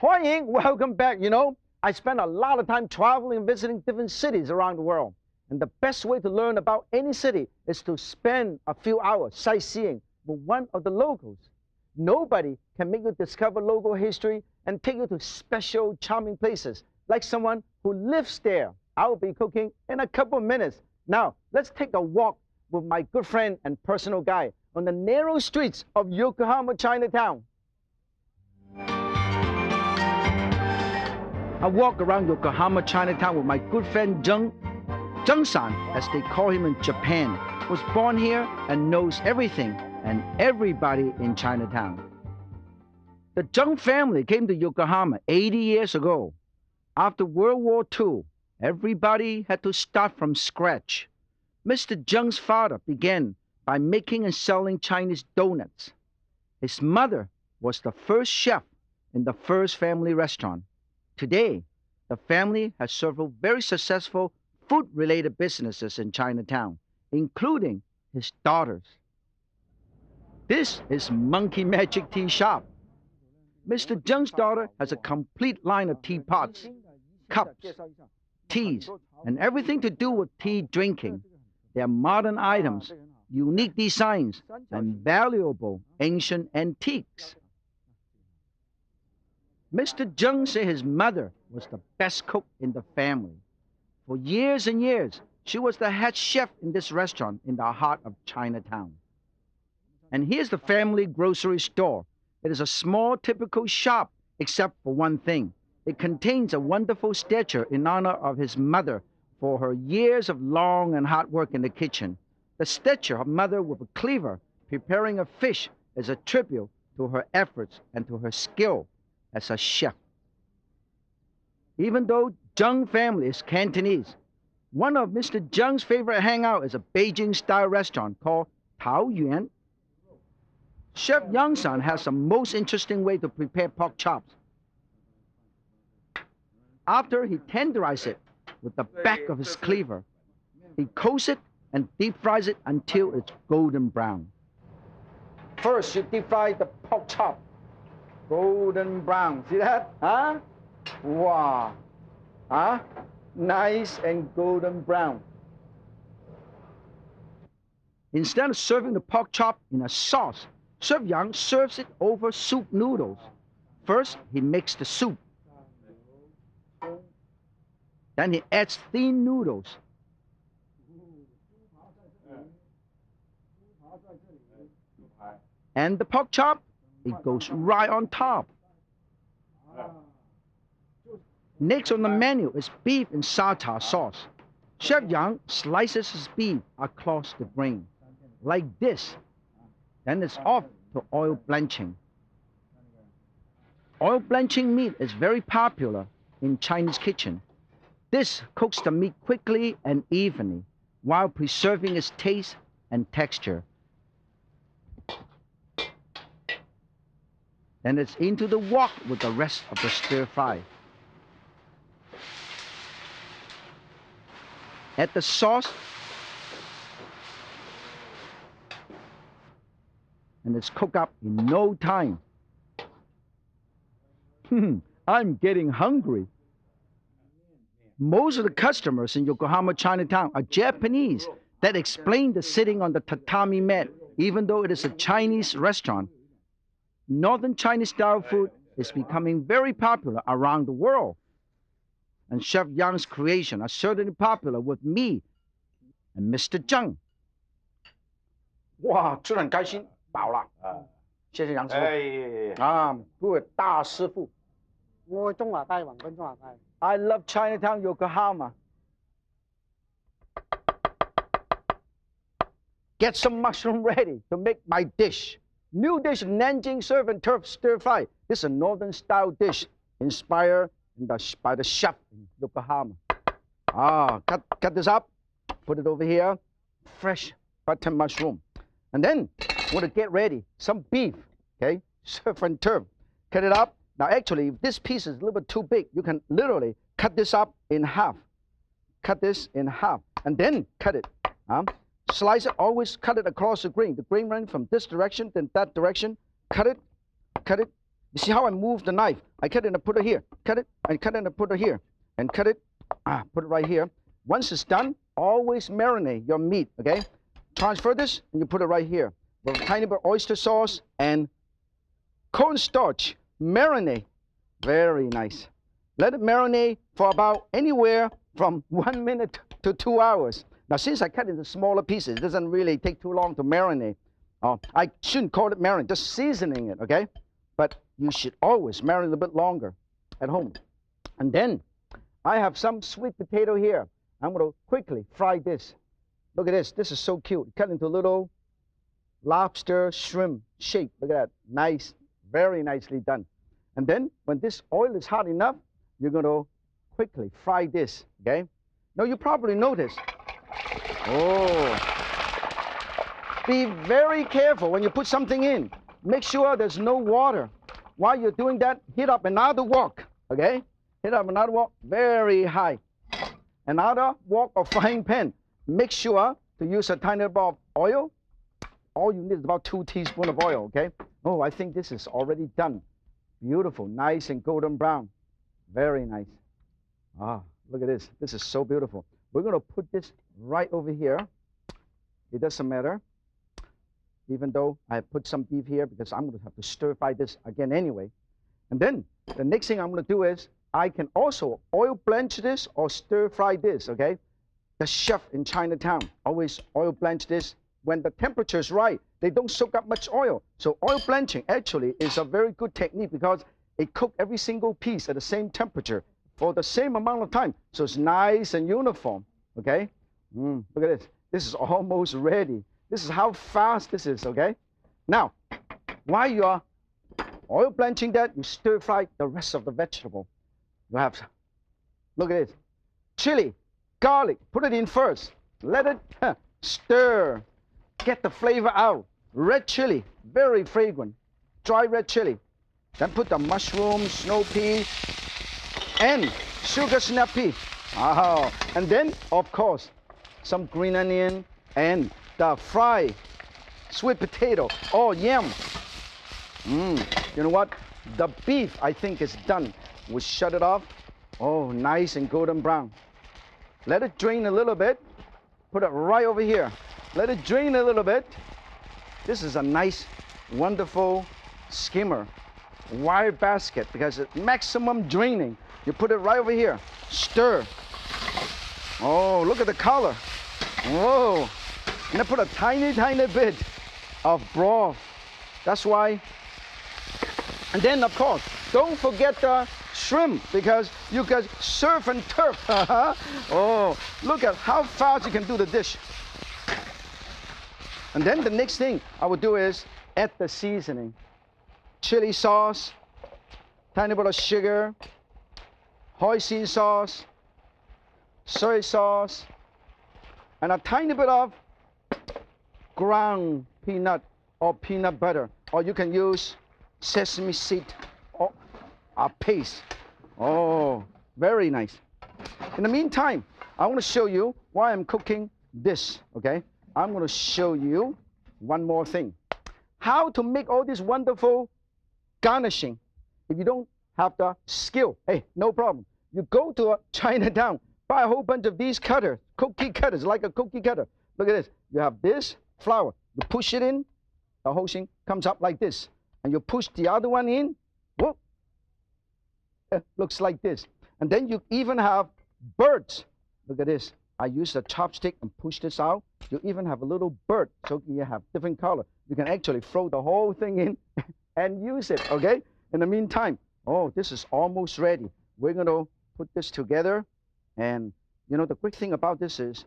欢迎, welcome back. You know, I spend a lot of time traveling and visiting different cities around the world. And the best way to learn about any city is to spend a few hours sightseeing with one of the locals. Nobody can make you discover local history and take you to special, charming places like someone who lives there. I'll be cooking in a couple of minutes. Now, let's take a walk with my good friend and personal guide on the narrow streets of Yokohama Chinatown. I walk around Yokohama Chinatown with my good friend Zheng-san, as they call him in Japan, was born here and knows everything and everybody in Chinatown. The Zheng family came to Yokohama 80 years ago. After World War II, everybody had to start from scratch. Mr. Zheng's father began by making and selling Chinese donuts. His mother was the first chef in the first family restaurant. Today, the family has several very successful food-related businesses in Chinatown, including his daughters. This is Monkey Magic Tea Shop. Mr. Zheng's daughter has a complete line of teapots, cups, teas, and everything to do with tea drinking. They are modern items, unique designs, and valuable ancient antiques. Mr. Zheng said his mother was the best cook in the family. For years and years, she was the head chef in this restaurant in the heart of Chinatown. And here's the family grocery store. It is a small, typical shop, except for one thing. It contains a wonderful statue in honor of his mother for her years of long and hard work in the kitchen. The statue of mother with a cleaver preparing a fish is a tribute to her efforts and to her skill as a chef. Even though Zheng family is Cantonese, one of Mr. Zheng's favorite hangout is a Beijing-style restaurant called Taoyuan. Chef Yang-san has the most interesting way to prepare pork chops. After he tenderizes it with the back of his cleaver, he coats it and deep fries it until it's golden brown. First, you deep fry the pork chop. Golden brown. See that? Huh? Wow. Huh? Nice and golden brown. Instead of serving the pork chop in a sauce, Chef Yang serves it over soup noodles. First, he makes the soup. Then he adds thin noodles. And the pork chop, it goes right on top. Next on the menu is beef in tartar sauce. Chef Yang slices his beef across the grain, like this. Then it's off to oil blanching. Oil blanching meat is very popular in Chinese kitchen. This cooks the meat quickly and evenly while preserving its taste and texture. Then it's into the wok with the rest of the stir fry. Add the sauce, and it's cooked up in no time. I'm getting hungry. Most of the customers in Yokohama Chinatown are Japanese. That explains the sitting on the tatami mat, even though it is a Chinese restaurant. Northern Chinese style food is becoming very popular around the world. And Chef Yang's creations are certainly popular with me and Mr. Zheng. 哇，吃得很开心，饱了。谢谢杨师傅。good 大师傅。我中华街，宏觀中華街。I love Chinatown, Yokohama. Get some mushroom ready to make my dish. New dish, Ning Ser Tur stir fry. This is a northern style dish inspired by the chef in Yokohama. Cut this up, put it over here. Fresh button mushroom. And then we're gonna get ready some beef, okay? Seven-Flavour Pork. Cut it up. Now actually, if this piece is a little bit too big, you can literally cut this up in half. Cut this in half, and then cut it. Slice it, always cut it across the grain. The grain running from this direction, then that direction. Cut it. You see how I move the knife? I cut it and put it here. Cut it, and cut it and put it here. And cut it, put it right here. Once it's done, always marinate your meat, okay? Transfer this, and you put it right here. With a tiny bit of oyster sauce and cornstarch. Marinate. Very nice. Let it marinate for about anywhere from 1 minute to 2 hours. Now, since I cut into smaller pieces, it doesn't really take too long to marinate. I shouldn't call it marinate, just seasoning it, okay? But you should always marinate a bit longer at home. And then I have some sweet potato here. I'm going to quickly fry this. Look at this. This is so cute. Cut into little lobster shrimp shape. Look at that. Nice. Very nicely done. And then when this oil is hot enough, you're going to quickly fry this, okay? Now, you probably noticed. Oh. Be very careful when you put something in. Make sure there's no water. While you're doing that, heat up another wok, okay? Heat up another wok very high. Another wok or frying pan. Make sure to use a tiny bit of oil. All you need is about 2 teaspoons of oil, okay? Oh, I think this is already done. Beautiful, nice and golden brown. Very nice. Ah, look at this. This is so beautiful. We're going to put this right over here. It doesn't matter, even though I put some beef here, because I'm going to have to stir fry this again anyway. And then the next thing I'm going to do is I can also oil blanch this or stir fry this, okay? The chef in Chinatown always oil blanch this when the temperature is right. They don't soak up much oil. So oil blanching actually is a very good technique because it cooks every single piece at the same temperature for the same amount of time. So it's nice and uniform, okay? Look at this. This is almost ready. This is how fast this is, okay? Now, while you're oil blanching that, you stir fry the rest of the vegetable. You have, look at this, chili, garlic, put it in first. Let it stir, get the flavor out. Red chili, very fragrant, dry red chili. Then put the mushroom, snow pea, and sugar snap pea. Oh, and then, of course, some green onion and the fried sweet potato. Oh, yum. You know what? The beef, I think, is done. We shut it off. Oh, nice and golden brown. Let it drain a little bit. Put it right over here. Let it drain a little bit. This is a nice, wonderful skimmer. Wire basket, because it's maximum draining. You put it right over here. Stir. Oh, look at the color. Whoa. And I put a tiny, tiny bit of broth. That's why. And then, of course, don't forget the shrimp, because you can surf and turf. Oh, look at how fast you can do the dish. And then the next thing I would do is add the seasoning. Chili sauce, tiny bit of sugar, hoisin sauce, soy sauce, and a tiny bit of ground peanut or peanut butter. Or you can use sesame seed or a paste. Oh, very nice. In the meantime, I want to show you why I'm cooking this, okay? I'm going to show you one more thing. How to make all this wonderful garnishing. If you don't have the skill, hey, no problem. You go to a Chinatown, buy a whole bunch of these cutters, cookie cutters, like a cookie cutter. Look at this. You have this flour. You push it in, the whole thing comes up like this. And you push the other one in, whoop, it looks like this. And then you even have birds. Look at this. I use a chopstick and push this out. You even have a little bird, so you have different color. You can actually throw the whole thing in and use it, okay? In the meantime, oh, this is almost ready. We're going to put this together. And, you know, the great thing about this is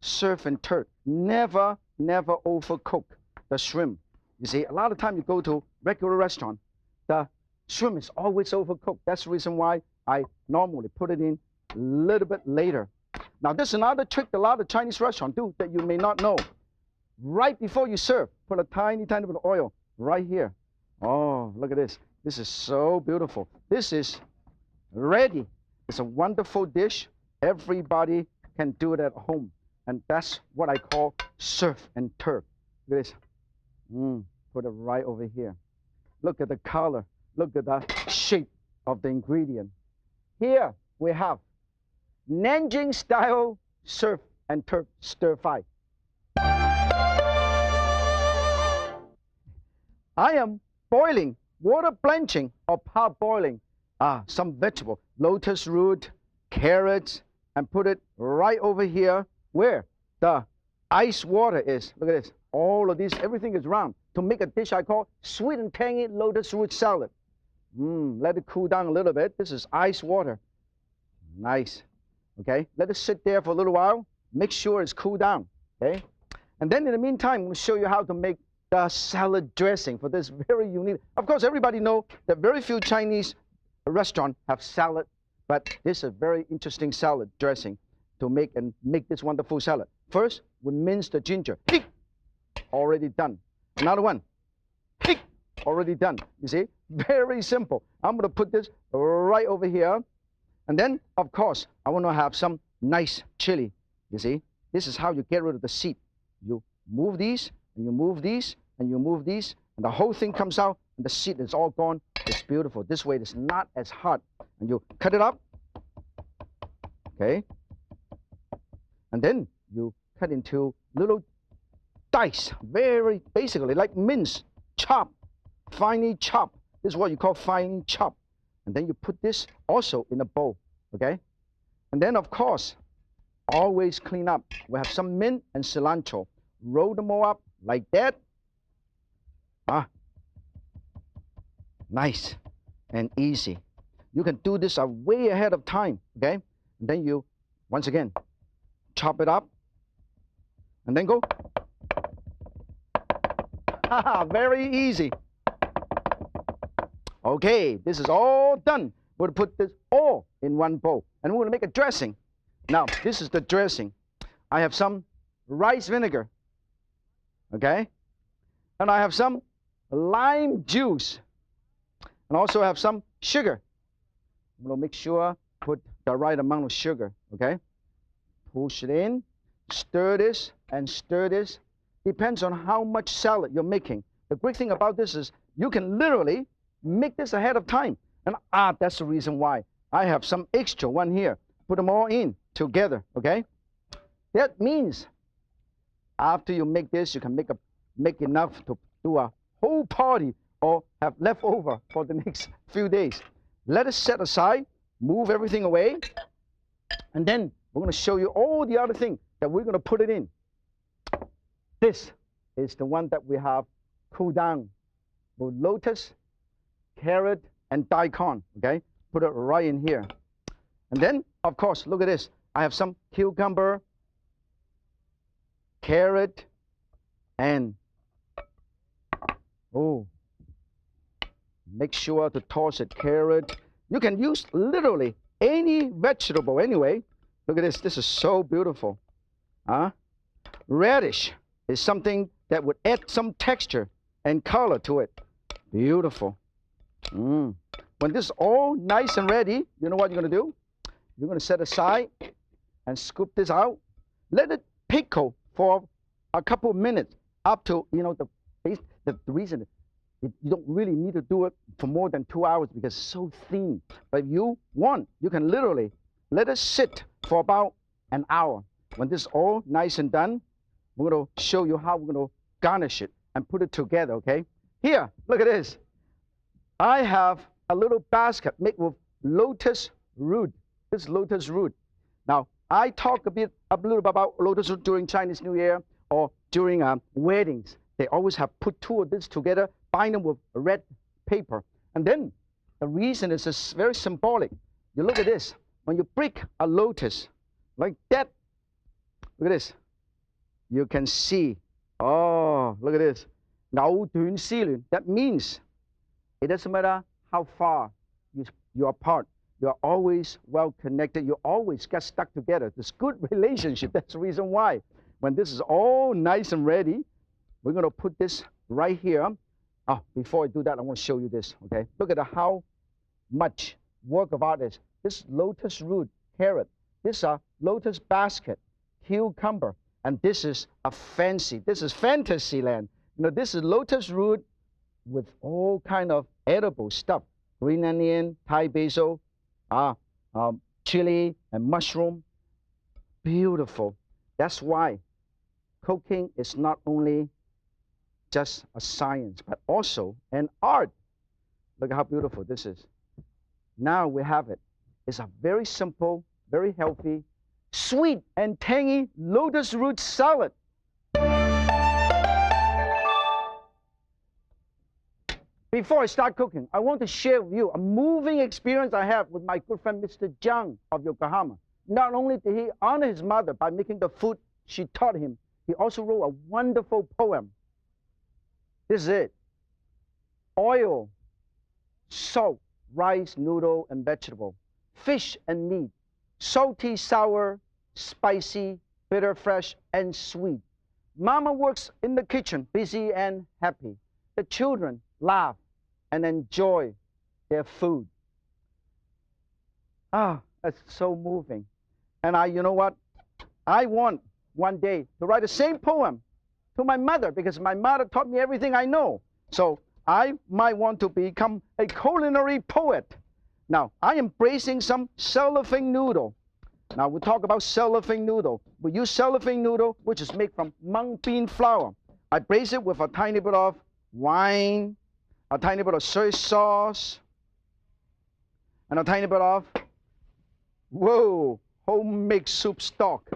surf and turf. Never, never overcook the shrimp. You see, a lot of time you go to regular restaurant, the shrimp is always overcooked. That's the reason why I normally put it in a little bit later. Now, this is another trick that a lot of Chinese restaurants do that you may not know. Right before you serve, put a tiny, tiny bit of oil right here. Oh, look at this. This is so beautiful. This is ready. It's a wonderful dish. Everybody can do it at home. And that's what I call surf and turf. Look at this. Put it right over here. Look at the color. Look at the shape of the ingredient. Here we have Nanjing-style surf and turf stir fry. I am boiling, water blanching or parboiling some vegetable, lotus root, carrots, and put it right over here where the ice water is. Look at this. All of this, everything is round to make a dish I call sweet and tangy lotus root salad. Let it cool down a little bit. This is ice water. Nice. Okay, let it sit there for a little while. Make sure it's cooled down. Okay, and then in the meantime, I'm going to show you how to make the salad dressing for this very unique. Of course, everybody knows that very few Chinese restaurants have salad, but this is a very interesting salad dressing to make this wonderful salad. First, we mince the ginger. Already done. Another one. Already done. You see? Very simple. I'm going to put this right over here. And then, of course, I want to have some nice chili. You see? This is how you get rid of the seed. You move these, and you move these, and you move these, and the whole thing comes out, and the seed is all gone. It's beautiful. This way, it's not as hard. And you cut it up. Okay? And then you cut into little dice, very basically like mince, chop, finely chop. This is what you call finely chop. And then you put this also in a bowl, okay? And then, of course, always clean up. We have some mint and cilantro. Roll them all up like that. Nice and easy. You can do this way ahead of time, okay? And then you, once again, chop it up. And then go. Very easy. Okay, this is all done. We'll put this all in one bowl. And we're going to make a dressing. Now, this is the dressing. I have some rice vinegar. Okay? And I have some lime juice. And also have some sugar. I'm going to make sure put the right amount of sugar. Okay? Push it in. Stir this and stir this. Depends on how much salad you're making. The great thing about this is you can literally make this ahead of time. And that's the reason why I have some extra one here. Put them all in together, okay? That means after you make this, you can make enough to do a whole party or have leftover for the next few days. Let it set aside, move everything away, and then we're going to show you all the other things that we're going to put it in. This is the one that we have cooled down with lotus, carrot, and daikon, okay? Put it right in here. And then, of course, look at this. I have some cucumber, carrot, and, make sure to toss it, carrot. You can use literally any vegetable anyway. Look at this. This is so beautiful. Radish is something that would add some texture and color to it. Beautiful. When this is all nice and ready, you know what you're going to do? You're going to set aside and scoop this out. Let it pickle for a couple of minutes up to, the reason you don't really need to do it for more than 2 hours because it's so thin. But if you want, you can literally let it sit for about an hour. When this is all nice and done, we're going to show you how we're going to garnish it and put it together, okay? Here, look at this. I have a little basket made with lotus root. This is lotus root. Now, I talk a little bit about lotus root during Chinese New Year or during weddings. They always have put two of this together, bind them with red paper. And then the reason is just very symbolic. You look at this. When you break a lotus like that, look at this. You can see, look at this. That means it doesn't matter how far you're apart. You're always well connected. You always get stuck together. This good relationship. That's the reason why. When this is all nice and ready, we're going to put this right here. Before I do that, I want to show you this. Okay, look at how much work of art is. This lotus root, carrot. This is a lotus basket, cucumber, and this is a fancy. This is fantasy land. This is lotus root with all kind of edible stuff. Green onion, Thai basil, chili, and mushroom. Beautiful. That's why cooking is not only just a science, but also an art. Look at how beautiful this is. Now we have it. It's a very simple, very healthy, sweet and tangy lotus root salad. Before I start cooking, I want to share with you a moving experience I had with my good friend Mr. Zhang of Yokohama. Not only did he honor his mother by making the food she taught him, he also wrote a wonderful poem. This is it. Oil, salt, rice, noodle, and vegetable, fish and meat, salty, sour, spicy, bitter, fresh, and sweet. Mama works in the kitchen, busy and happy. The children laugh and enjoy their food. Ah, that's so moving. And you know what? I want one day to write the same poem to my mother, because my mother taught me everything I know. So I might want to become a culinary poet. Now, I am braising some cellophane noodle. Now, we talk about cellophane noodle. We use cellophane noodle, which is made from mung bean flour. I braise it with a tiny bit of wine, a tiny bit of soy sauce, and a tiny bit of, homemade soup stock.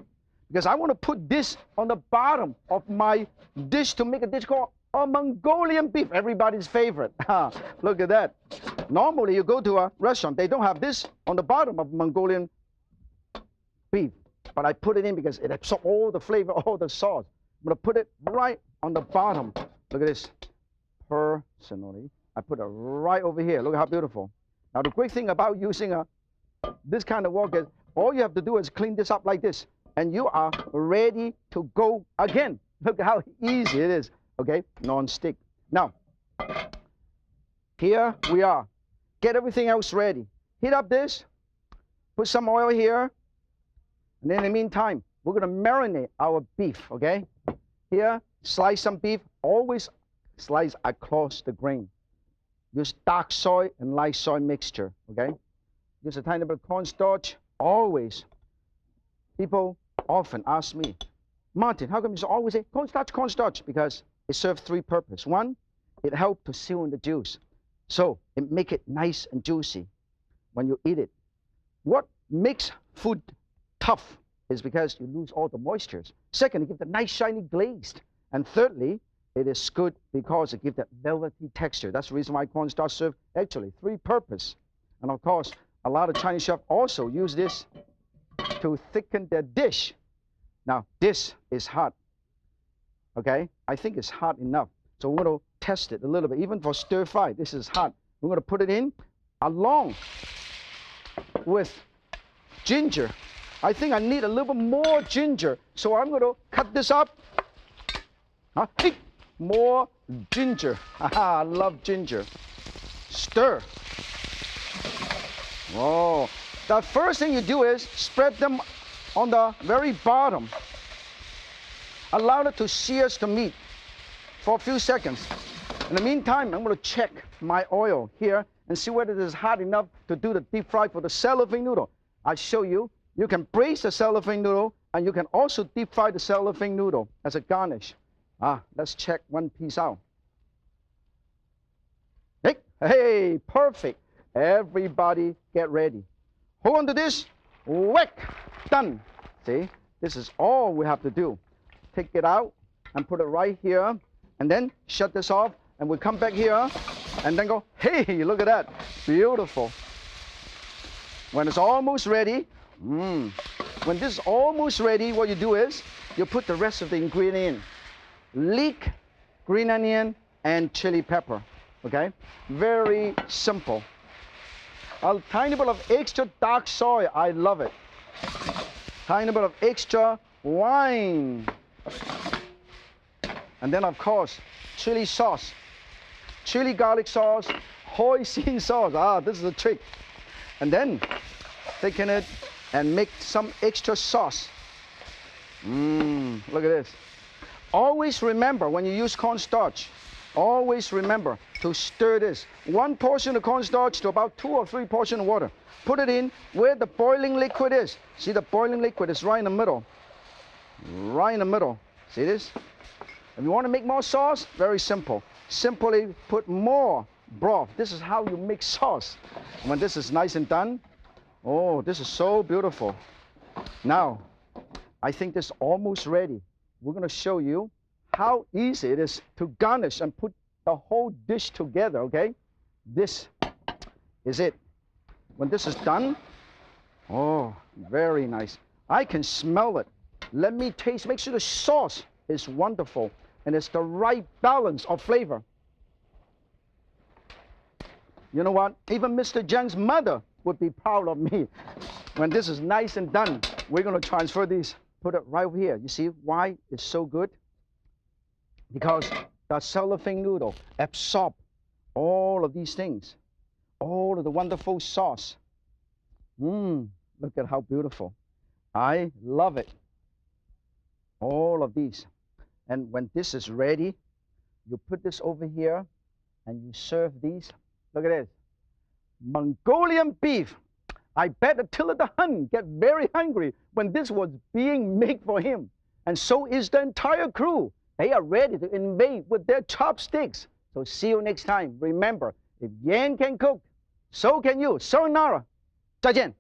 Because I want to put this on the bottom of my dish to make a dish called a Mongolian beef, everybody's favorite. Look at that. Normally, you go to a restaurant, they don't have this on the bottom of Mongolian beef. But I put it in because it absorbs all the flavor, all the sauce. I'm going to put it right on the bottom. Look at this. Personally, I put it right over here. Look how beautiful. Now, the great thing about using this kind of wok is all you have to do is clean this up like this, and you are ready to go again. Look at how easy it is. Okay, non-stick. Now, here we are. Get everything else ready. Heat up this. Put some oil here. And then in the meantime, we're going to marinate our beef, okay? Here, slice some beef. Always slice across the grain. Use dark soy and light soy mixture, okay? Use a tiny bit of cornstarch. Always. People often ask me, Martin, how come you always say cornstarch, cornstarch? Because it serves three purposes. One, it helps to seal in the juice. So it makes it nice and juicy when you eat it. What makes food tough is because you lose all the moistures. Second, it gives a nice shiny glazed. And thirdly, it is good because it gives that velvety texture. That's the reason why cornstarch serves actually three purposes. And of course, a lot of Chinese chefs also use this to thicken their dish. Now, this is hot. Okay, I think it's hot enough. So we're going to test it a little bit. Even for stir fry, this is hot. We're going to put it in along with ginger. I think I need a little bit more ginger. So I'm going to cut this up. Hey, more ginger. I love ginger. Stir. Oh, the first thing you do is spread them on the very bottom. Allow it to sears the meat for a few seconds. In the meantime, I'm going to check my oil here and see whether it is hot enough to do the deep fry for the cellophane noodle. I show you, you can braise the cellophane noodle and you can also deep fry the cellophane noodle as a garnish. Let's check one piece out. Hey, perfect. Everybody get ready. Hold on to this. Whack. Done. See, this is all we have to do. Take it out and put it right here, and then shut this off, and we'll come back here and then go, hey, look at that. Beautiful. When it's almost ready, when this is almost ready, what you do is you put the rest of the ingredient in. Leek, green onion, and chili pepper. Okay? Very simple. A tiny bit of extra dark soy. I love it. Tiny bit of extra wine. And then, of course, chili sauce. Chili garlic sauce, hoisin sauce. This is the trick. And then thicken it and make some extra sauce. Look at this. Always remember when you use cornstarch, always remember to stir this. 1 portion of cornstarch to about 2 or 3 portions of water. Put it in where the boiling liquid is. See, the boiling liquid is right in the middle. Right in the middle. See this? If you want to make more sauce, very simple. Simply put more broth. This is how you make sauce. When this is nice and done, oh, this is so beautiful. Now, I think this is almost ready. We're going to show you how easy it is to garnish and put the whole dish together, okay? This is it. When this is done, oh, very nice. I can smell it. Let me taste. Make sure the sauce is wonderful and it's the right balance of flavor. You know what? Even Mr. Zheng's mother would be proud of me. When this is nice and done, we're going to transfer these. Put it right over here. You see why it's so good? Because the cellophane noodle absorbs all of these things. All of the wonderful sauce. Look at how beautiful. I love it. All of these. And when this is ready, you put this over here and you serve these. Look at this. Mongolian beef. I bet Attila the Hun get very hungry when this was being made for him. And so is the entire crew. They are ready to invade with their chopsticks. So see you next time. Remember, if Yan can cook, so can you. Sayonara. 再见.